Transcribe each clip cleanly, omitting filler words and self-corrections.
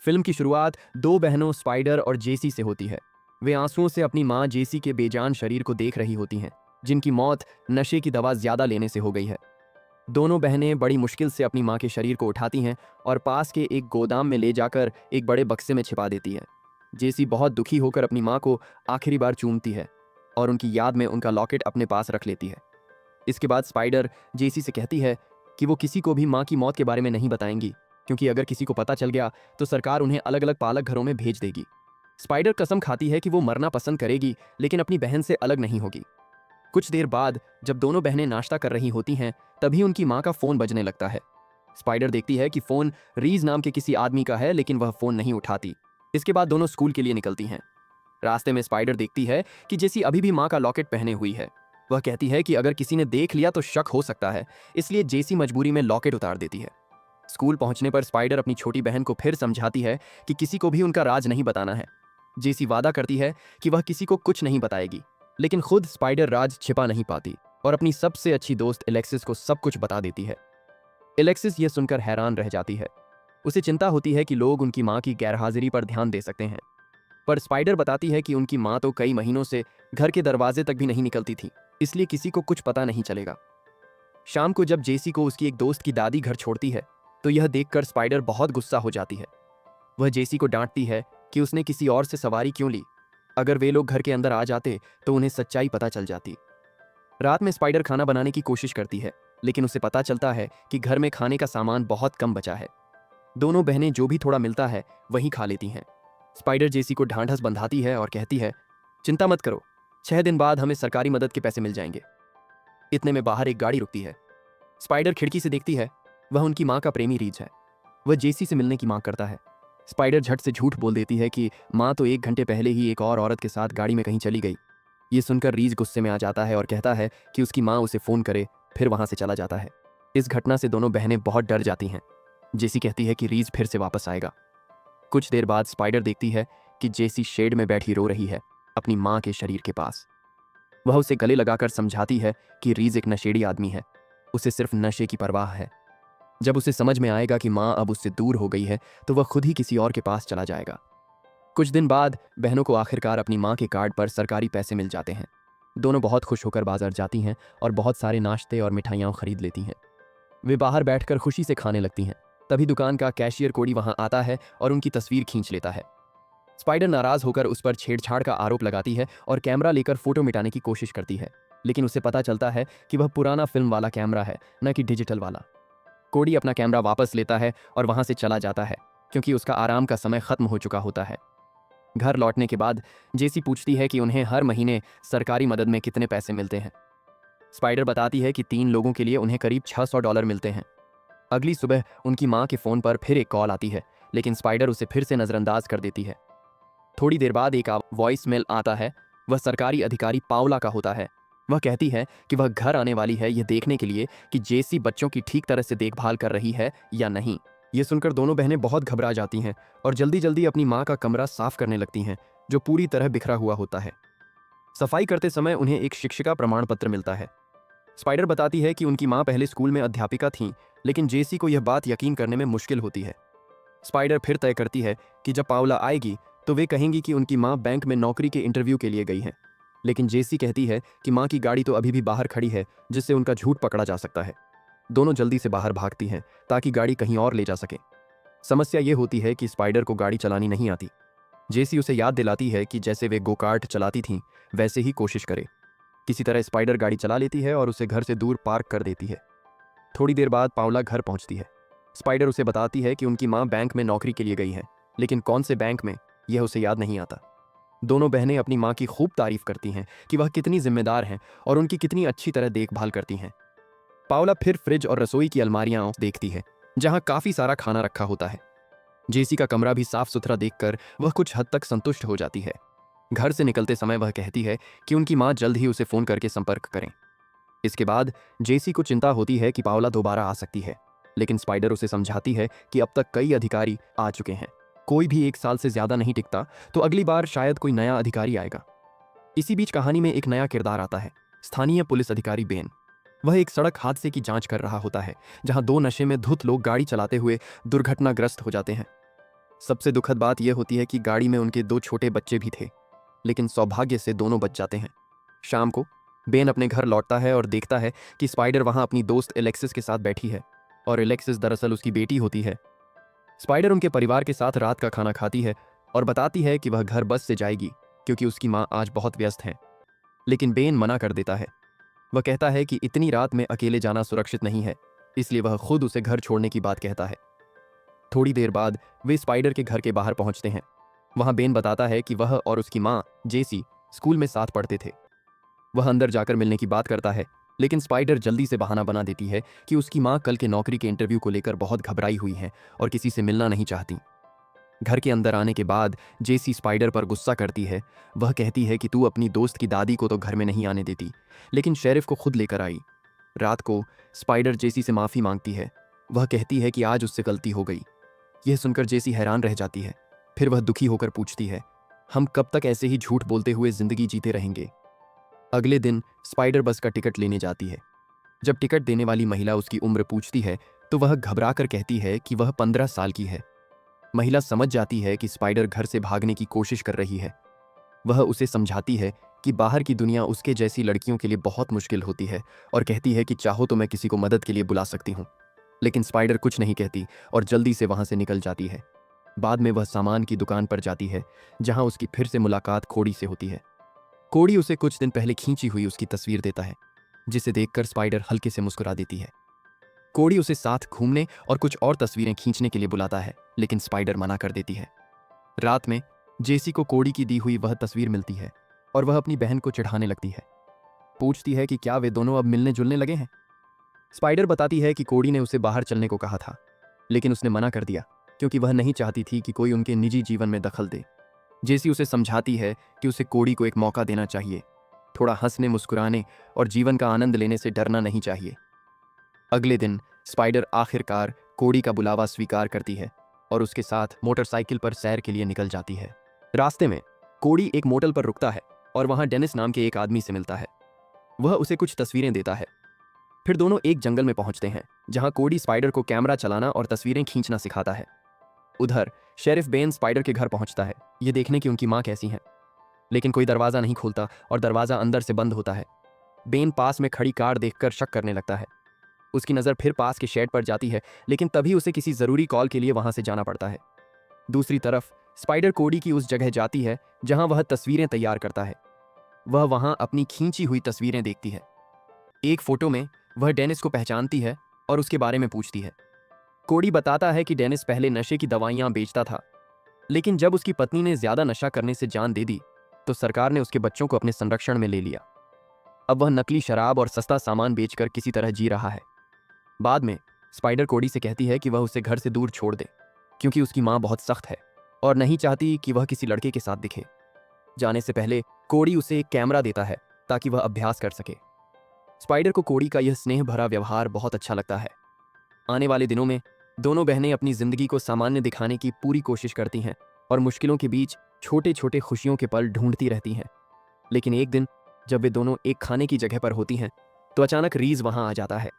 Film की शुरुआत दो बहनों स्पाइडर और जेसी से होती है। वे आंसुओं से अपनी मां जेसी के बेजान शरीर को देख रही होती हैं, जिनकी मौत नशे की दवा ज्यादा लेने से हो गई है। दोनों बहनें बड़ी मुश्किल से अपनी मां के शरीर को उठाती हैं और पास के एक गोदाम में ले जाकर एक बड़े बक्से में छिपा देती हैं। जेसी बहुत दुखी होकर अपनी मां को आखिरी बार चूमती है और उनकी याद में उनका लॉकेट अपने पास रख लेती है। इसके बाद स्पाइडर जेसी से कहती है कि वो किसी को भी मां की मौत के बारे में नहीं बताएंगी, क्योंकि अगर किसी को पता चल गया तो सरकार उन्हें अलग अलग पालक घरों में भेज देगी। स्पाइडर कसम खाती है कि वो मरना पसंद करेगी, लेकिन अपनी बहन से अलग नहीं होगी। कुछ देर बाद जब दोनों बहनें नाश्ता कर रही होती हैं, तभी उनकी मां का फोन बजने लगता है। स्पाइडर देखती है कि फोन रीज नाम के किसी आदमी का है, लेकिन वह फोन नहीं उठाती। इसके बाद दोनों स्कूल के लिए निकलती हैं। रास्ते में स्पाइडर देखती है कि जेसी अभी भी मां का लॉकेट पहने हुई है। वह कहती है कि अगर किसी ने देख लिया तो शक हो सकता है, इसलिए जेसी मजबूरी में लॉकेट उतार देती है। स्कूल पहुंचने पर स्पाइडर अपनी छोटी बहन को फिर समझाती है कि किसी को भी उनका राज नहीं बताना है। जेसी वादा करती है कि वह किसी को कुछ नहीं बताएगी, लेकिन खुद स्पाइडर राज छिपा नहीं पाती और अपनी सबसे अच्छी दोस्त एलेक्सिस को सब कुछ बता देती है। एलेक्सिस यह सुनकर हैरान रह जाती है। उसे चिंता होती है कि लोग उनकी मां की गैरहाजिरी पर ध्यान दे सकते हैं, पर स्पाइडर बताती है कि उनकी मां तो कई महीनों से घर के दरवाजे तक भी नहीं निकलती थी, इसलिए किसी को कुछ पता नहीं चलेगा। शाम को जब जेसी को उसकी एक दोस्त की दादी घर छोड़ती है, तो यह देखकर स्पाइडर बहुत गुस्सा हो जाती है। वह जेसी को डांटती है कि उसने किसी और से सवारी क्यों ली। अगर वे लोग घर के अंदर आ जाते तो उन्हें सच्चाई पता चल जाती। रात में स्पाइडर खाना बनाने की कोशिश करती है, लेकिन उसे पता चलता है कि घर में खाने का सामान बहुत कम बचा है। दोनों बहनें जो भी थोड़ा मिलता है वही खा लेती हैं। स्पाइडर जेसी को ढांढस बंधाती है और कहती है, चिंता मत करो, 6 दिन बाद हमें सरकारी मदद के पैसे मिल जाएंगे। इतने में बाहर एक गाड़ी रुकती है। स्पाइडर खिड़की से देखती है, वह उनकी मां का प्रेमी रीज है। वह जेसी से मिलने की मांग करता है। स्पाइडर झट से झूठ बोल देती है कि मां तो 1 घंटे पहले ही एक और औरत के साथ गाड़ी में कहीं चली गई। ये सुनकर रीज गुस्से में आ जाता है और कहता है कि उसकी मां उसे फोन करे, फिर वहां से चला जाता है। इस घटना से दोनों बहनें बहुत डर जाती हैं। जेसी कहती है कि रीज फिर से वापस आएगा। कुछ देर बाद स्पाइडर देखती है कि जेसी शेड में बैठी रो रही है, अपनी मां के शरीर के पास। वह उसे गले लगाकर समझाती है कि रीज एक नशेड़ी आदमी है, उसे सिर्फ नशे की परवाह है। जब उसे समझ में आएगा कि मां अब उससे दूर हो गई है, तो वह खुद ही किसी और के पास चला जाएगा। कुछ दिन बाद बहनों को आखिरकार अपनी मां के कार्ड पर सरकारी पैसे मिल जाते हैं। दोनों बहुत खुश होकर बाजार जाती हैं और बहुत सारे नाश्ते और मिठाइयाँ खरीद लेती हैं। वे बाहर बैठकर खुशी से खाने लगती हैं। तभी दुकान का कैशियर कोडी वहां आता है और उनकी तस्वीर खींच लेता है। स्पाइडर नाराज होकर उस पर छेड़छाड़ का आरोप लगाती है और कैमरा लेकर फोटो मिटाने की कोशिश करती है, लेकिन उसे पता चलता है कि वह पुराना फिल्म वाला कैमरा है, न कि डिजिटल वाला। कोडी अपना कैमरा वापस लेता है और वहां से चला जाता है, क्योंकि उसका आराम का समय खत्म हो चुका होता है। घर लौटने के बाद जेसी पूछती है कि उन्हें हर महीने सरकारी मदद में कितने पैसे मिलते हैं। स्पाइडर बताती है कि 3 लोगों के लिए उन्हें करीब $600 मिलते हैं। अगली सुबह उनकी मां के फोन पर फिर एक कॉल आती है, लेकिन स्पाइडर उसे फिर से नजरअंदाज कर देती है। थोड़ी देर बाद एक वॉइस मेल आता है। वह सरकारी अधिकारी पाओला का होता है। वह कहती है कि वह घर आने वाली है, यह देखने के लिए कि जेसी बच्चों की ठीक तरह से देखभाल कर रही है या नहीं। ये सुनकर दोनों बहनें बहुत घबरा जाती हैं और जल्दी जल्दी अपनी मां का कमरा साफ करने लगती हैं, जो पूरी तरह बिखरा हुआ होता है। सफाई करते समय उन्हें एक शिक्षिका प्रमाण पत्र मिलता है। स्पाइडर बताती है कि उनकी मां पहले स्कूल में अध्यापिका थीं, लेकिन जेसी को यह बात यकीन करने में मुश्किल होती है। स्पाइडर फिर तय करती है कि जब पाओला आएगी तो वे कहेंगी कि उनकी मां बैंक में नौकरी के इंटरव्यू के लिए गई हैं, लेकिन जेसी कहती है कि मां की गाड़ी तो अभी भी बाहर खड़ी है, जिससे उनका झूठ पकड़ा जा सकता है। दोनों जल्दी से बाहर भागती हैं ताकि गाड़ी कहीं और ले जा सके। समस्या ये होती है कि स्पाइडर को गाड़ी चलानी नहीं आती। जेसी उसे याद दिलाती है कि जैसे वे गो कार्ट चलाती थीं, वैसे ही कोशिश करे। किसी तरह स्पाइडर गाड़ी चला लेती है और उसे घर से दूर पार्क कर देती है। थोड़ी देर बाद पाओला घर पहुंचती है। स्पाइडर उसे बताती है कि उनकी मां बैंक में नौकरी के लिए गई है, लेकिन कौन से बैंक में, यह उसे याद नहीं आता। दोनों बहनें अपनी मां की खूब तारीफ करती हैं कि वह कितनी जिम्मेदार हैं और उनकी कितनी अच्छी तरह देखभाल करती हैं। पाओला फिर फ्रिज और रसोई की अलमारियां देखती है, जहां काफी सारा खाना रखा होता है। जेसी का कमरा भी साफ सुथरा देखकर वह कुछ हद तक संतुष्ट हो जाती है। घर से निकलते समय वह कहती है कि उनकी मां जल्द ही उसे फोन करके संपर्क करें। इसके बाद जेसी को चिंता होती है कि पाओला दोबारा आ सकती है, लेकिन स्पाइडर उसे समझाती है कि अब तक कई अधिकारी आ चुके हैं, कोई भी 1 साल से ज्यादा नहीं टिकता, तो अगली बार शायद कोई नया अधिकारी आएगा। इसी बीच कहानी में एक नया किरदार आता है, स्थानीय पुलिस अधिकारी बेन। वह एक सड़क हादसे की जांच कर रहा होता है, जहां 2 नशे में धुत लोग गाड़ी चलाते हुए दुर्घटनाग्रस्त हो जाते हैं। सबसे दुखद बात यह होती है कि गाड़ी में उनके 2 छोटे बच्चे भी थे, लेकिन सौभाग्य से दोनों बच जाते हैं। शाम को बेन अपने घर लौटता है और देखता है कि स्पाइडर वहां अपनी दोस्त एलेक्सिस के साथ बैठी है, और एलेक्सिस दरअसल उसकी बेटी होती है। स्पाइडर उनके परिवार के साथ रात का खाना खाती है और बताती है कि वह घर बस से जाएगी क्योंकि उसकी माँ आज बहुत व्यस्त हैं। लेकिन बेन मना कर देता है। वह कहता है कि इतनी रात में अकेले जाना सुरक्षित नहीं है, इसलिए वह खुद उसे घर छोड़ने की बात कहता है। थोड़ी देर बाद वे स्पाइडर के घर के बाहर पहुंचते हैं। वहां बेन बताता है कि वह और उसकी माँ जेसी स्कूल में साथ पढ़ते थे। वह अंदर जाकर मिलने की बात करता है, लेकिन स्पाइडर जल्दी से बहाना बना देती है कि उसकी माँ कल के नौकरी के इंटरव्यू को लेकर बहुत घबराई हुई है और किसी से मिलना नहीं चाहती। घर के अंदर आने के बाद जेसी स्पाइडर पर गुस्सा करती है। वह कहती है कि तू अपनी दोस्त की दादी को तो घर में नहीं आने देती, लेकिन शेरिफ को खुद लेकर आई। रात को स्पाइडर जेसी से माफ़ी मांगती है। वह कहती है कि आज उससे गलती हो गई। यह सुनकर जेसी हैरान रह जाती है। फिर वह दुखी होकर पूछती है, हम कब तक ऐसे ही झूठ बोलते हुए जिंदगी जीते रहेंगे? अगले दिन स्पाइडर बस का टिकट लेने जाती है। जब टिकट देने वाली महिला उसकी उम्र पूछती है तो वह घबरा कर कहती है कि वह 15 साल की है। महिला समझ जाती है कि स्पाइडर घर से भागने की कोशिश कर रही है। वह उसे समझाती है कि बाहर की दुनिया उसके जैसी लड़कियों के लिए बहुत मुश्किल होती है और कहती है कि चाहो तो मैं किसी को मदद के लिए बुला सकती हूँ। लेकिन स्पाइडर कुछ नहीं कहती और जल्दी से वहां से निकल जाती है। बाद में वह सामान की दुकान पर जाती है, जहां उसकी फिर से मुलाकात कोड़ी से होती है। कोड़ी उसे कुछ दिन पहले खींची हुई उसकी तस्वीर देता है, जिसे देखकर स्पाइडर हल्के से मुस्कुरा देती है। कोड़ी उसे साथ घूमने और कुछ और तस्वीरें खींचने के लिए बुलाता है, लेकिन स्पाइडर मना कर देती है। रात में जेसी को कोड़ी की दी हुई वह तस्वीर मिलती है और वह अपनी बहन को चिढ़ाने लगती है। पूछती है कि क्या वे दोनों अब मिलने जुलने लगे हैं। स्पाइडर बताती है कि कोड़ी ने उसे बाहर चलने को कहा था, लेकिन उसने मना कर दिया क्योंकि वह नहीं चाहती थी कि कोई उनके निजी जीवन में दखल दे। जेसी उसे समझाती है कि उसे कोड़ी को एक मौका देना चाहिए, थोड़ा हंसने मुस्कुराने और जीवन का आनंद लेने से डरना नहीं चाहिए। अगले दिन स्पाइडर आखिरकार कोड़ी का बुलावा स्वीकार करती है और उसके साथ मोटरसाइकिल पर सैर के लिए निकल जाती है। रास्ते में कोड़ी एक मोटल पर रुकता है और वहां डेनिस नाम के एक आदमी से मिलता है। वह उसे कुछ तस्वीरें देता है। फिर दोनों एक जंगल में पहुंचते हैं, जहां कोडी स्पाइडर को कैमरा चलाना और तस्वीरें खींचना सिखाता है। उधर शेरिफ बेन स्पाइडर के घर पहुंचता है, ये देखने की उनकी मां कैसी हैं। लेकिन कोई दरवाजा नहीं खोलता और दरवाजा अंदर से बंद होता है। बेन पास में खड़ी कार देखकर शक करने लगता है। उसकी नज़र फिर पास के शेड पर जाती है, लेकिन तभी उसे किसी ज़रूरी कॉल के लिए वहां से जाना पड़ता है। दूसरी तरफ स्पाइडर कोडी की उस जगह जाती है जहां वह तस्वीरें तैयार करता है। वह वहां अपनी खींची हुई तस्वीरें देखती है। एक फोटो में वह डेनिस को पहचानती है और उसके बारे में पूछती है। कोडी बताता है कि डेनिस पहले नशे की दवाइयां बेचता था, लेकिन जब उसकी पत्नी ने ज्यादा नशा करने से जान दे दी तो सरकार ने उसके बच्चों को अपने संरक्षण में ले लिया। अब वह नकली शराब और सस्ता सामान बेचकर किसी तरह जी रहा है। बाद में स्पाइडर कोडी से कहती है कि वह उसे घर से दूर छोड़ दे, क्योंकि उसकी मां बहुत सख्त है और नहीं चाहती कि वह किसी लड़के के साथ दिखे। जाने से पहले कोडी उसे एक कैमरा देता है ताकि वह अभ्यास कर सके। स्पाइडर को कोडी का यह स्नेह भरा व्यवहार बहुत अच्छा लगता है। आने वाले दिनों में दोनों बहनें अपनी जिंदगी को सामान्य दिखाने की पूरी कोशिश करती हैं और मुश्किलों के बीच छोटे छोटे खुशियों के पल ढूंढती रहती हैं। लेकिन एक दिन जब वे दोनों एक खाने की जगह पर होती हैं तो अचानक रीज वहां आ जाता है।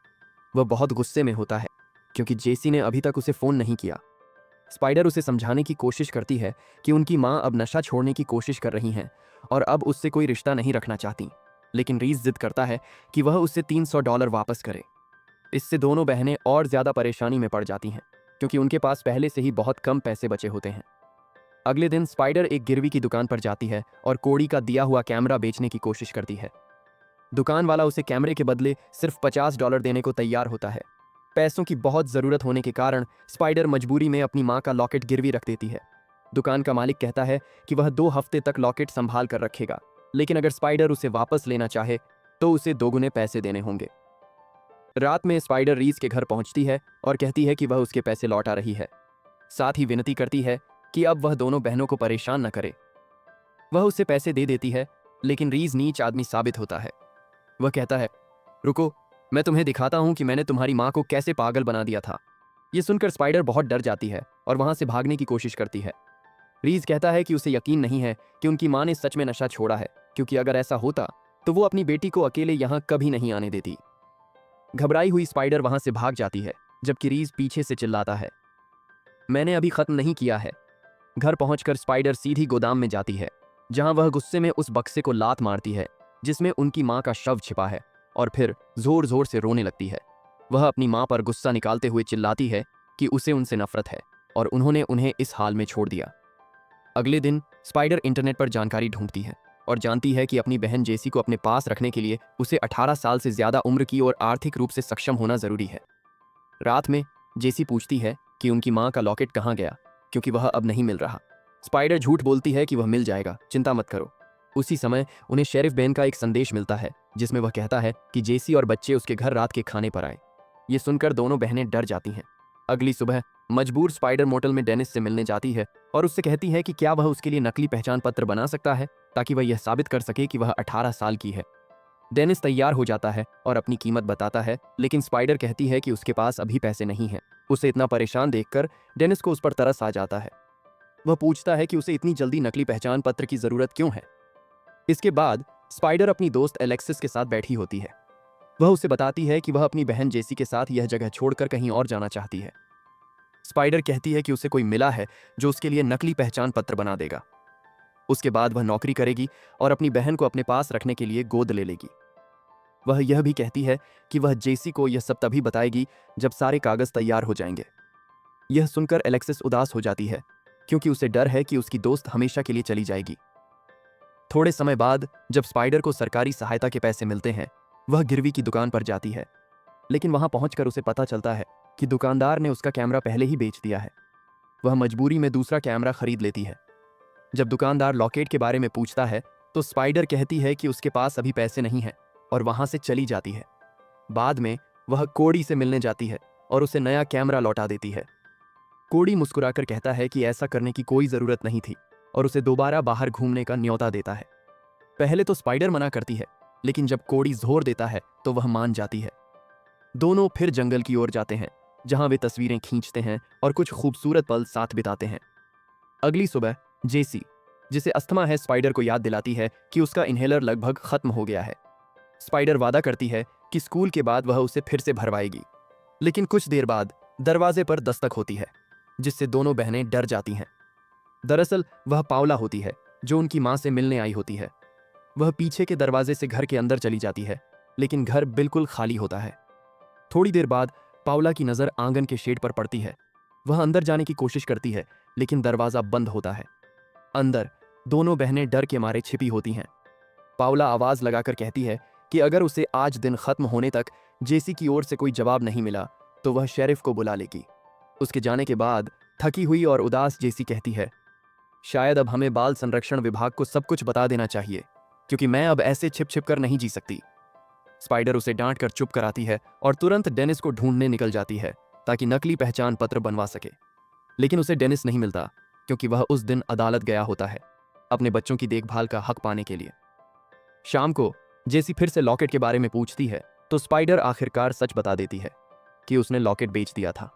वह बहुत गुस्से में होता है क्योंकि जेसी ने अभी तक उसे फोन नहीं किया। स्पाइडर उसे समझाने की कोशिश करती है कि उनकी मां अब नशा छोड़ने की कोशिश कर रही हैं और अब उससे कोई रिश्ता नहीं रखना चाहती, लेकिन रीज जिद करता है कि वह उससे $300 वापस करे। इससे दोनों बहनें और ज्यादा परेशानी में पड़ जाती हैं क्योंकि उनके पास पहले से ही बहुत कम पैसे बचे होते हैं। अगले दिन स्पाइडर एक गिरवी की दुकान पर जाती है और कोडी का दिया हुआ कैमरा बेचने की कोशिश करती है। दुकान वाला उसे कैमरे के बदले सिर्फ $50 देने को तैयार होता है। पैसों की बहुत जरूरत होने के कारण स्पाइडर मजबूरी में अपनी मां का लॉकेट गिरवी रख देती है। दुकान का मालिक कहता है कि वह 2 हफ्ते तक लॉकेट संभाल कर रखेगा, लेकिन अगर स्पाइडर उसे वापस लेना चाहे तो उसे 2 गुने पैसे देने होंगे। रात में स्पाइडर रीज के घर पहुंचती है और कहती है कि वह उसके पैसे लौटा रही है। साथ ही विनती करती है कि अब वह दोनों बहनों को परेशान न करे। वह उसे पैसे दे देती है, लेकिन रीज नीच आदमी साबित होता है। वह कहता है, रुको, मैं तुम्हें दिखाता हूं कि मैंने तुम्हारी मां को कैसे पागल बना दिया था। यह सुनकर स्पाइडर बहुत डर जाती है और वहां से भागने की कोशिश करती है। रीज कहता है कि उसे यकीन नहीं है कि उनकी मां ने सच में नशा छोड़ा है, क्योंकि अगर ऐसा होता तो वो अपनी बेटी को अकेले यहां कभी नहीं आने देती। घबराई हुई स्पाइडर वहां से भाग जाती है, जबकि रीज पीछे से चिल्लाता है, मैंने अभी खत्म नहीं किया है, घर पहुंचकर स्पाइडर सीधी गोदाम में जाती है, जहां वह गुस्से में उस बक्से को लात मारती है जिसमें उनकी मां का शव छिपा है, और फिर जोर जोर से रोने लगती है। वह अपनी मां पर गुस्सा निकालते हुए चिल्लाती है कि उसे उनसे नफरत है और उन्होंने उन्हें इस हाल में छोड़ दिया। अगले दिन स्पाइडर इंटरनेट पर जानकारी ढूंढती है और जानती है कि अपनी बहन जेसी को अपने पास रखने के लिए उसे 18 साल से ज्यादा उम्र की और आर्थिक रूप से सक्षम होना जरूरी है। रात में जेसी पूछती है कि उनकी मां का लॉकेट कहाँ गया, क्योंकि वह अब नहीं मिल रहा। स्पाइडर झूठ बोलती है कि वह मिल जाएगा, चिंता मत करो। उसी समय उन्हें शेरिफ बेन का एक संदेश मिलता है जिसमें वह कहता है कि जेसी और बच्चे उसके घर रात के खाने पर आए। ये सुनकर दोनों बहनें डर जाती हैं। अगली सुबह मजबूर स्पाइडर मोटल में डेनिस से मिलने जाती है और उससे कहती है कि क्या वह उसके लिए नकली पहचान पत्र बना सकता है ताकि वह यह साबित कर सके कि वह 18 साल की है। डेनिस तैयार हो जाता है और अपनी कीमत बताता है, लेकिन स्पाइडर कहती है कि उसके पास अभी पैसे नहीं हैं। उसे इतना परेशान देखकर डेनिस को उस पर तरस आ जाता है। वह पूछता है कि उसे इतनी जल्दी नकली पहचान पत्र की जरूरत क्यों है। इसके बाद स्पाइडर अपनी दोस्त एलेक्सिस के साथ बैठी होती है। वह उसे बताती है कि वह अपनी बहन जेसी के साथ यह जगह छोड़कर कहीं और जाना चाहती है। स्पाइडर कहती है कि उसे कोई मिला है जो उसके लिए नकली पहचान पत्र बना देगा। उसके बाद वह नौकरी करेगी और अपनी बहन को अपने पास रखने के लिए गोद ले लेगी। वह यह भी कहती है कि वह जेसी को यह सब तभी बताएगी जब सारे कागज तैयार हो जाएंगे। यह सुनकर एलेक्सिस उदास हो जाती है, क्योंकि उसे डर है कि उसकी दोस्त हमेशा के लिए चली जाएगी। थोड़े समय बाद जब स्पाइडर को सरकारी सहायता के पैसे मिलते हैं, वह गिरवी की दुकान पर जाती है, लेकिन वहां पहुंचकर उसे पता चलता है कि दुकानदार ने उसका कैमरा पहले ही बेच दिया है। वह मजबूरी में दूसरा कैमरा खरीद लेती है। जब दुकानदार लॉकेट के बारे में पूछता है तो स्पाइडर कहती है कि उसके पास अभी पैसे नहीं हैं और वहां से चली जाती है। बाद में वह कोड़ी से मिलने जाती है और उसे नया कैमरा लौटा देती है। कोड़ी मुस्कुराकर कहता है कि ऐसा करने की कोई जरूरत नहीं थी और उसे दोबारा बाहर घूमने का न्योता देता है। पहले तो स्पाइडर मना करती है, लेकिन जब कोड़ी जोर देता है तो वह मान जाती है। दोनों फिर जंगल की ओर जाते हैं, जहां वे तस्वीरें खींचते हैं और कुछ खूबसूरत पल साथ बिताते हैं। अगली सुबह जेसी, जिसे अस्थमा है, स्पाइडर को याद दिलाती है कि उसका इन्हेलर लगभग खत्म हो गया है। स्पाइडर वादा करती है कि स्कूल के बाद वह उसे फिर से भरवाएगी, लेकिन कुछ देर बाद दरवाजे पर दस्तक होती है, जिससे दोनों बहनें डर जाती हैं। दरअसल वह पाउला होती है, जो उनकी मां से मिलने आई होती है। वह पीछे के दरवाजे से घर के अंदर चली जाती है, लेकिन घर बिल्कुल खाली होता है। थोड़ी देर बाद पाउला की नजर आंगन के शेड पर पड़ती है। वह अंदर जाने की कोशिश करती है, लेकिन दरवाजा बंद होता है। अंदर दोनों बहनें डर के मारे छिपी होती हैं। पाउला आवाज लगाकर कहती है कि अगर उसे आज दिन खत्म होने तक जेसी की ओर से कोई जवाब नहीं मिला तो वह शेरिफ को बुला लेगी। उसके जाने के बाद थकी हुई और उदास जेसी कहती है, शायद अब हमें बाल संरक्षण विभाग को सब कुछ बता देना चाहिए, क्योंकि मैं अब ऐसे छिप छिप कर नहीं जी सकती। स्पाइडर उसे डांट कर चुप कराती है और तुरंत डेनिस को ढूंढने निकल जाती है ताकि नकली पहचान पत्र बनवा सके। लेकिन उसे डेनिस नहीं मिलता, क्योंकि वह उस दिन अदालत गया होता है अपने बच्चों की देखभाल का हक पाने के लिए। शाम को जेसी फिर से लॉकेट के बारे में पूछती है तो स्पाइडर आखिरकार सच बता देती है कि उसने लॉकेट बेच दिया था।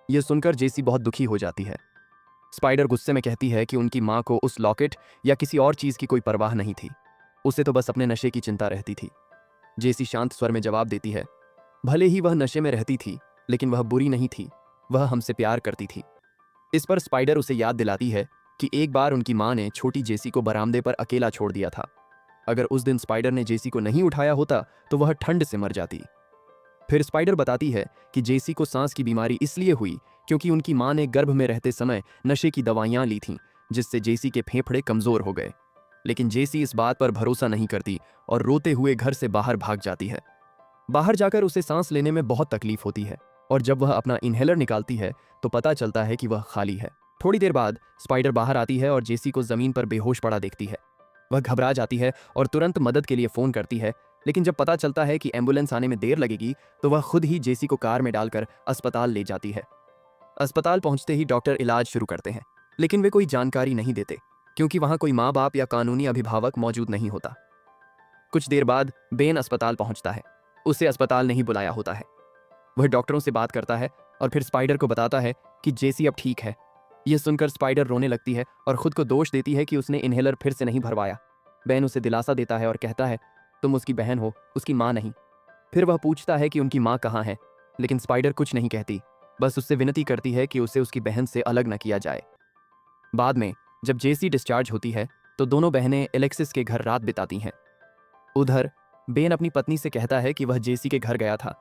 यह सुनकर जेसी बहुत दुखी हो जाती है। स्पाइडर गुस्से में कहती है कि उनकी मां को उस लॉकेट या किसी और चीज की कोई परवाह नहीं थी, उसे तो बस अपने नशे की चिंता रहती थी। जेसी शांत स्वर में जवाब देती है, भले ही वह नशे में रहती थी, लेकिन वह बुरी नहीं थी, वह हमसे प्यार करती थी। इस पर स्पाइडर उसे याद दिलाती है कि एक बार उनकी मां ने छोटी जेसी को बरामदे पर अकेला छोड़ दिया था। अगर उस दिन स्पाइडर ने जेसी को नहीं उठाया होता तो वह ठंड से मर जाती। फिर स्पाइडर बताती है कि जेसी को सांस की बीमारी इसलिए हुई क्योंकि उनकी मां ने गर्भ में रहते समय नशे की दवाइयां ली थीं, जिससे जेसी के फेफड़े कमजोर हो गए। लेकिन जेसी इस बात पर भरोसा नहीं करती और रोते हुए घर से बाहर भाग जाती है। बाहर जाकर उसे सांस लेने में बहुत तकलीफ होती है और जब वह अपना इन्हेलर निकालती है तो पता चलता है कि वह खाली है। थोड़ी देर बाद स्पाइडर बाहर आती है और जेसी को जमीन पर बेहोश पड़ा देखती है। वह घबरा जाती है और तुरंत मदद के लिए फोन करती है, लेकिन जब पता चलता है कि एम्बुलेंस आने में देर लगेगी तो वह खुद ही जेसी को कार में डालकर अस्पताल ले जाती है। अस्पताल पहुंचते ही डॉक्टर इलाज शुरू करते हैं, लेकिन वे कोई जानकारी नहीं देते क्योंकि वहां कोई माँ बाप या कानूनी अभिभावक मौजूद नहीं होता। कुछ देर बाद बेन अस्पताल पहुंचता है। उसे अस्पताल नहीं बुलाया होता है। वह डॉक्टरों से बात करता है और फिर स्पाइडर को बताता है कि जेसी अब ठीक है। यह सुनकर स्पाइडर रोने लगती है और खुद को दोष देती है कि उसने इन्हेलर फिर से नहीं भरवाया। बेन उसे दिलासा देता है और कहता है, तुम उसकी बहन हो, उसकी माँ नहीं। फिर वह पूछता है कि उनकी माँ कहाँ है, लेकिन स्पाइडर कुछ नहीं कहती, बस उससे विनती करती है कि उसे उसकी बहन से अलग न किया जाए। बाद में जब जेसी डिस्चार्ज होती है तो दोनों बहनें एलेक्सिस के घर रात बिताती हैं। उधर बेन अपनी पत्नी से कहता है कि वह जेसी के घर गया था,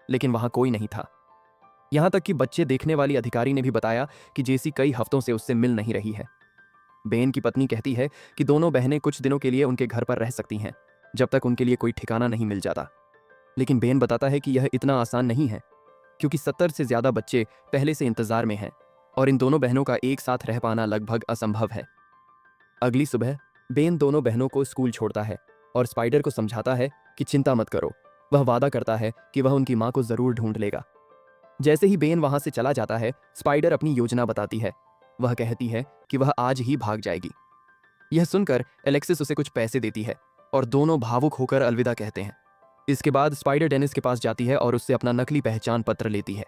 लेकिन वहां कोई नहीं था। यहां तक कि बच्चे देखने वाली अधिकारी ने भी बताया कि जेसी कई हफ्तों से उससे मिल नहीं रही है। बेन की पत्नी कहती है कि दोनों बहनें कुछ दिनों के लिए उनके घर पर रह सकती हैं, जब तक उनके लिए कोई ठिकाना नहीं मिल जाता। लेकिन बेन बताता है कि यह इतना आसान नहीं है, क्योंकि 70 से ज्यादा बच्चे पहले से इंतजार में हैं और इन दोनों बहनों का एक साथ रह पाना लगभग असंभव है। अगली सुबह बेन दोनों बहनों को स्कूल छोड़ता है और स्पाइडर को समझाता है कि चिंता मत करो। वह वादा करता है कि वह उनकी मां को जरूर ढूंढ लेगा। जैसे ही बेन वहां से चला जाता है, स्पाइडर अपनी योजना बताती है। वह कहती है कि वह आज ही भाग जाएगी। यह सुनकर एलेक्सिस उसे कुछ पैसे देती है और दोनों भावुक होकर अलविदा कहते हैं। इसके बाद स्पाइडर डेनिस के पास जाती है और उससे अपना नकली पहचान पत्र लेती है।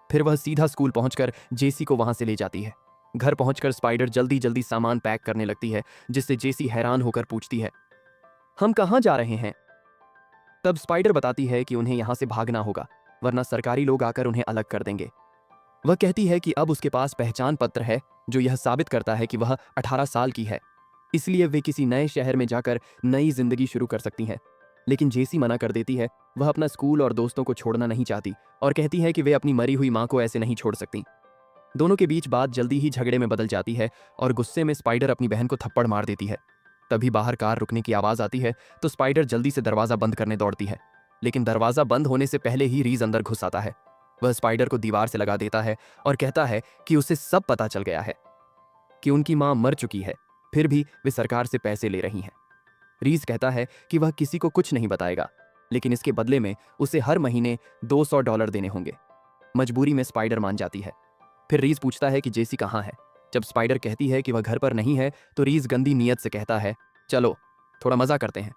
फिर वह सीधा स्कूल पहुंचकर जेसी को वहां से ले जाती है। घर पहुंचकर स्पाइडर जल्दी जल्दी सामान पैक करने लगती है, जिससे जेसी हैरान होकर पूछती है, हम कहाँ जा रहे हैं? तब स्पाइडर बताती है कि उन्हें यहां से भागना होगा, वरना सरकारी लोग आकर उन्हें अलग कर देंगे। वह कहती है कि अब उसके पास पहचान पत्र है जो यह साबित करता है कि वह 18 साल की है, इसलिए वे किसी नए शहर में जाकर नई जिंदगी शुरू कर सकती हैं। लेकिन जेसी मना कर देती है। वह अपना स्कूल और दोस्तों को छोड़ना नहीं चाहती और कहती है कि वे अपनी मरी हुई मां को ऐसे नहीं छोड़ सकती। दोनों के बीच बात जल्दी ही झगड़े में बदल जाती है और गुस्से में स्पाइडर अपनी बहन को थप्पड़ मार देती है। तभी बाहर कार रुकने की आवाज आती है तो स्पाइडर जल्दी से दरवाजा बंद करने दौड़ती है, लेकिन दरवाजा बंद होने से पहले ही रीज अंदर घुस आता है। वह स्पाइडर को दीवार से लगा देता है और कहता है कि उसे सब पता चल गया है कि उनकी मां मर चुकी है, फिर भी वे सरकार से पैसे ले रही हैं। रीज कहता है कि वह किसी को कुछ नहीं बताएगा, लेकिन इसके बदले में उसे हर महीने $200 देने होंगे। मजबूरी में स्पाइडर मान जाती है। फिर रीज पूछता है कि जेसी कहाँ है। जब स्पाइडर कहती है कि वह घर पर नहीं है तो रीज गंदी नीयत से कहता है, चलो थोड़ा मजा करते हैं।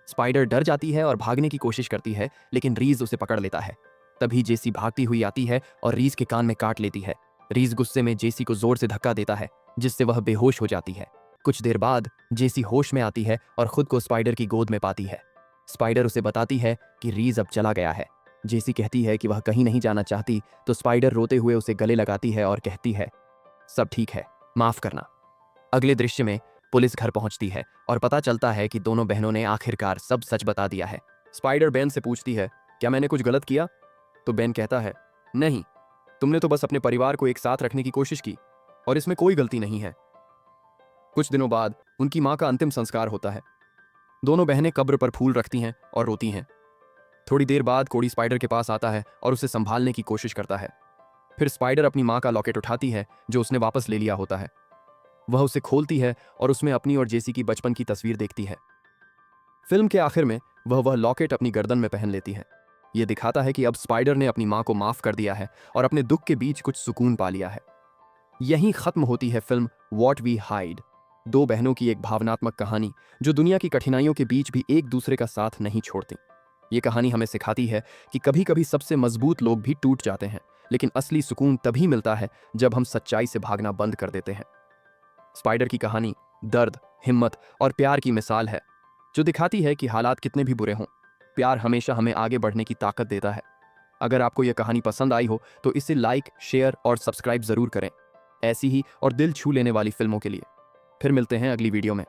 स्पाइडर डर जाती है और भागने की कोशिश करती है, लेकिन रीज उसे पकड़ लेता है। तभी जेसी भागती हुई आती है और रीज के कान में काट लेती है। रीज गुस्से में जेसी को जोर से धक्का देता है, जिससे वह बेहोश हो जाती है। कुछ देर बाद जेसी होश में आती है और खुद को स्पाइडर की गोद में पाती है। स्पाइडर उसे बताती है कि रीज अब चला गया है। जेसी कहती है कि वह कहीं नहीं जाना चाहती, तो स्पाइडर रोते हुए उसे गले लगाती है और कहती है, सब ठीक है, माफ करना। अगले दृश्य में पुलिस घर पहुंचती है और पता चलता है कि दोनों बहनों ने आखिरकार सब सच बता दिया है। स्पाइडर बेन से पूछती है, क्या मैंने कुछ गलत किया? तो बेन कहता है, नहीं, तुमने तो बस अपने परिवार को एक साथ रखने की कोशिश की और इसमें कोई गलती नहीं है। कुछ दिनों बाद उनकी मां का अंतिम संस्कार होता है। दोनों बहनें कब्र पर फूल रखती हैं और रोती हैं। थोड़ी देर बाद कोड़ी स्पाइडर के पास आता है और उसे संभालने की कोशिश करता है। फिर स्पाइडर अपनी मां का लॉकेट उठाती है जो उसने वापस ले लिया होता है। वह उसे खोलती है और उसमें अपनी और जेसी की बचपन की तस्वीर देखती है। फिल्म के आखिर में वह लॉकेट अपनी गर्दन में पहन लेती है। यह दिखाता है कि अब स्पाइडर ने अपनी मां को माफ कर दिया है और अपने दुख के बीच कुछ सुकून पा लिया है। यहीं खत्म होती है फिल्म वॉट वी हाइड, दो बहनों की एक भावनात्मक कहानी जो दुनिया की कठिनाइयों के बीच भी एक दूसरे का साथ नहीं छोड़ती। ये कहानी हमें सिखाती है कि कभी कभी सबसे मजबूत लोग भी टूट जाते हैं, लेकिन असली सुकून तभी मिलता है जब हम सच्चाई से भागना बंद कर देते हैं। स्पाइडर की कहानी दर्द, हिम्मत और प्यार की मिसाल है, जो दिखाती है कि हालात कितने भी बुरे हों, प्यार हमेशा हमें आगे बढ़ने की ताकत देता है। अगर आपको यह कहानी पसंद आई हो तो इसे लाइक, शेयर और सब्सक्राइब जरूर करें, ऐसी ही और दिल छू लेने वाली फिल्मों के लिए। फिर मिलते हैं अगली वीडियो में।